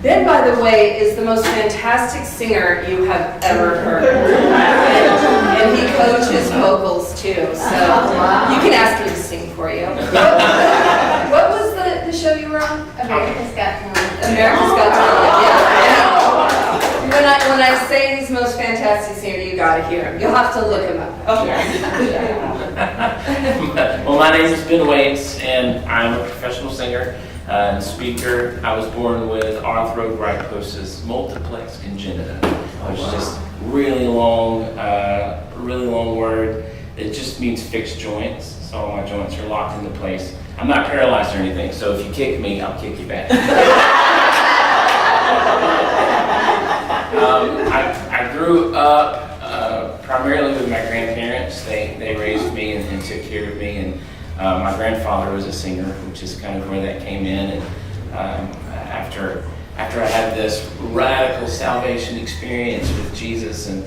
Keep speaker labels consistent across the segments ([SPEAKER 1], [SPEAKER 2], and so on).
[SPEAKER 1] Ben, by the way, is the most fantastic singer you have ever heard. And he coaches vocals too, so you can ask him to sing for you. What was the show you were on?
[SPEAKER 2] America's Got Talent.
[SPEAKER 1] America's Got Talent, yeah. When I say he's the most fantastic singer, you gotta hear him. You'll have to look him up.
[SPEAKER 3] Well, my name is Ben Waits, and I'm a professional singer and speaker. I was born with arthrogryposis multiplex congenita, which is just really long word. It just means fixed joints. So all my joints are locked into place. I'm not paralyzed or anything, so if you kick me, I'll kick you back. I grew up primarily with my grandparents. They raised me and took care of me, and my grandfather was a singer, which is kind of where that came in. And after I had this radical salvation experience with Jesus, and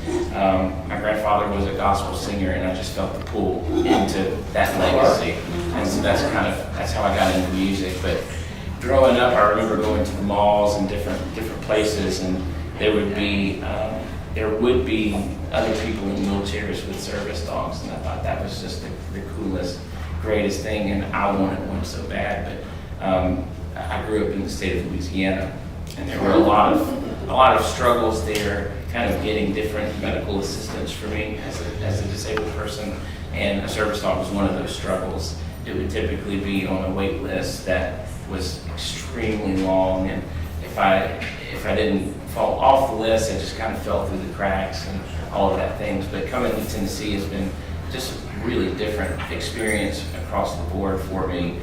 [SPEAKER 3] my grandfather was a gospel singer, and I just felt the pull into that legacy, and so that's how I got into music. But growing up, I remember going to the malls and different places, and there would be other people in wheelchairs with service dogs, and I thought that was just the coolest, greatest thing, and I wanted one so bad. But I grew up in the state of Louisiana, and there were a lot of struggles there, kind of getting different medical assistance for me as a disabled person, and a service dog was one of those struggles. It would typically be on a wait list that was extremely long, and if I didn't fall off the list, I just kind of fell through the cracks and all of that things. But coming to Tennessee has been just a really different experience across the board for me,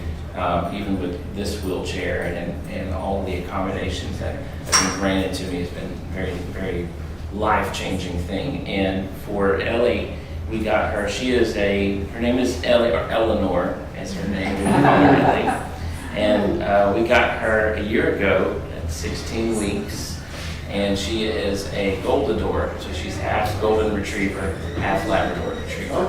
[SPEAKER 3] even with this wheelchair and all the accommodations that have been granted to me has been very, very life-changing thing. And for Ellie, we got her, her name is Ellie, or Eleanor as her name, we call her Ellie. And we got her a year ago at 16 weeks. And she is a Goldador, so she's half Golden Retriever, half Labrador Retriever.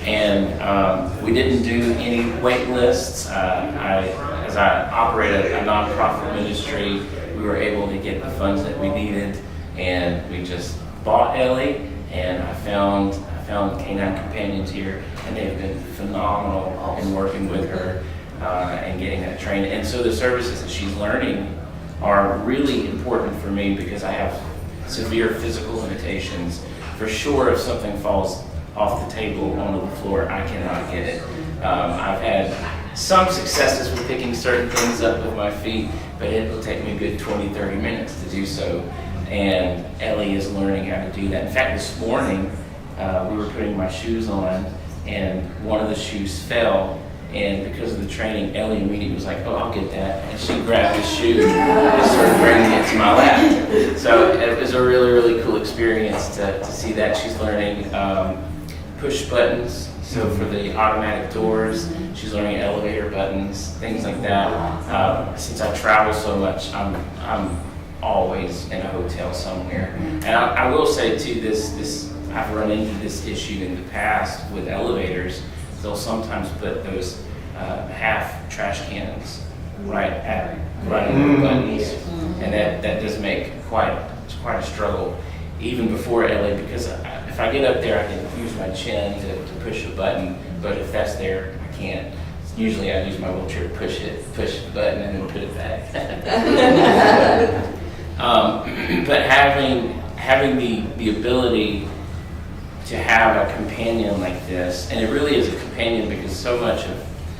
[SPEAKER 3] And we didn't do any wait lists. As I operate a nonprofit ministry, we were able to get the funds that we needed, and we just bought Ellie, and I found K-9 companions here, and they've been phenomenal in working with her and getting that trained. And so the services that she's learning are really important for me because I have severe physical limitations. For sure, if something falls off the table onto the floor, I cannot get it. I've had some successes with picking certain things up with my feet, but it will take me a good 20-30 minutes to do so. And Ellie is learning how to do that. In fact, this morning, we were putting my shoes on, and one of the shoes fell. And because of the training, Ellie immediately was like, "Oh, I'll get that." And she grabbed the shoe and started bringing it to my lap. So it was a really, really cool experience to see that. She's learning push buttons. So for the automatic doors, she's learning elevator buttons, things like that. Since I travel so much, I'm always in a hotel somewhere. And I will say too, I've run into this issue in the past with elevators. They'll sometimes put those half trash cans right in the buttons, and that does make quite a struggle even before Ellie, because if I get up there I can use my chin to push a button, but if that's there I can't. Usually I use my wheelchair to push the button and then put it back. But having the ability to have a companion like this, and it really is a companion because so much of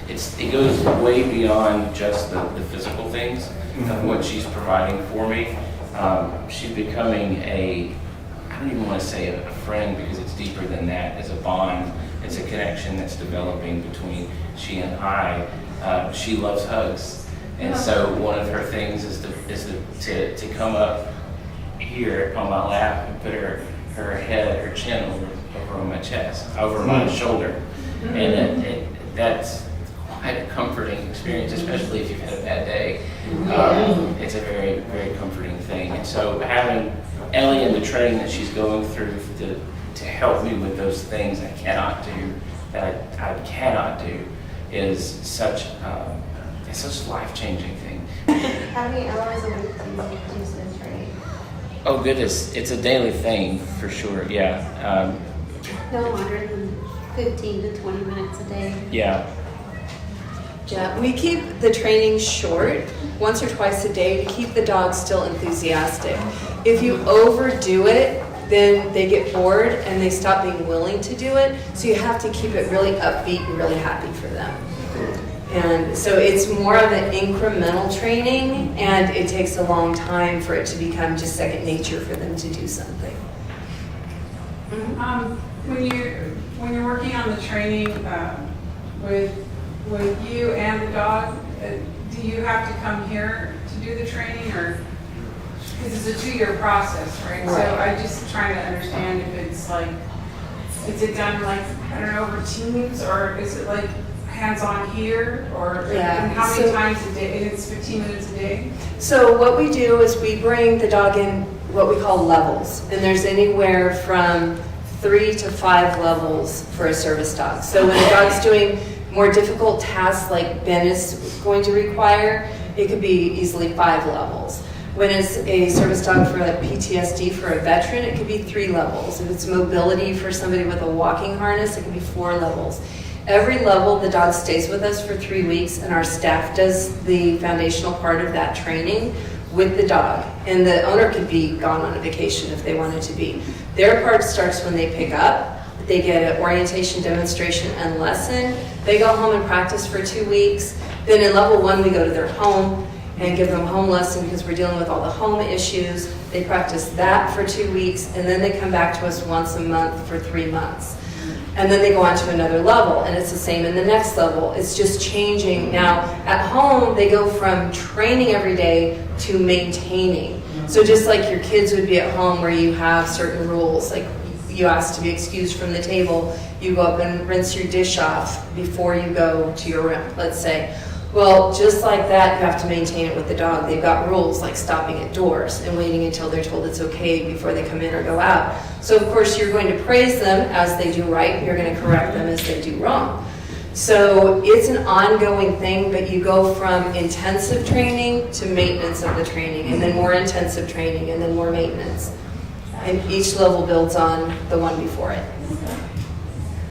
[SPEAKER 3] it goes way beyond just the physical things of what she's providing for me. She's becoming I don't even want to say a friend because it's deeper than that. It's a bond. It's a connection that's developing between she and I. She loves hugs, and so one of her things is to come up here on my lap and put her chin over on my chest, over my shoulder, and that's quite a comforting experience, especially if you've had a bad day. It's a very, very comforting thing. And so having Ellie and the training that she's going through to help me with those things I cannot do, is such a life-changing thing.
[SPEAKER 2] How many hours a week do you do swim training?
[SPEAKER 3] Oh goodness, it's a daily thing for sure. Yeah,
[SPEAKER 2] No longer than 15 to 20 minutes a day.
[SPEAKER 3] yeah.
[SPEAKER 1] Yeah, we keep the training short, once or twice a day, to keep the dog still enthusiastic. If you overdo it, then they get bored and they stop being willing to do it. So you have to keep it really upbeat and really happy for them. And so it's more of an incremental training, and it takes a long time for it to become just second nature for them to do something.
[SPEAKER 4] When you're working on the training with you and the dog, do you have to come here to do the training, or because it's a 2-year process, right? So I just trying to understand if it's like, is it done like, I don't know, over teams, or is it like hands-on here, or and how many times a day? And it's 15 minutes a day?
[SPEAKER 1] So what we do is we bring the dog in what we call levels, and there's anywhere from 3 to 5 levels for a service dog. So when a dog's doing more difficult tasks like Ben is going to require, it could be easily 5 levels. When it's a service dog for a PTSD for a veteran, it could be 3 levels. If it's mobility for somebody with a walking harness, it could be 4 levels. Every level, the dog stays with us for 3 weeks, and our staff does the foundational part of that training with the dog. And the owner could be gone on a vacation if they wanted to be. Their part starts when they pick up. They get an orientation, demonstration, and lesson. They go home and practice for 2 weeks. Then in level 1, we go to their home and give them home lesson because we're dealing with all the home issues. They practice that for 2 weeks, and then they come back to us once a month for 3 months. And then they go on to another level, and it's the same in the next level. It's just changing. Now, at home, they go from training every day to maintaining. So just like your kids would be at home where you have certain rules, like you ask to be excused from the table, you go up and rinse your dish off before you go to your room, let's say. Well, just like that, you have to maintain it with the dog. They've got rules like stopping at doors and waiting until they're told it's okay before they come in or go out. So of course you're going to praise them as they do right, you're going to correct them as they do wrong. So it's an ongoing thing, but you go from intensive training to maintenance of the training, and then more intensive training, and then more maintenance. And each level builds on the one before it.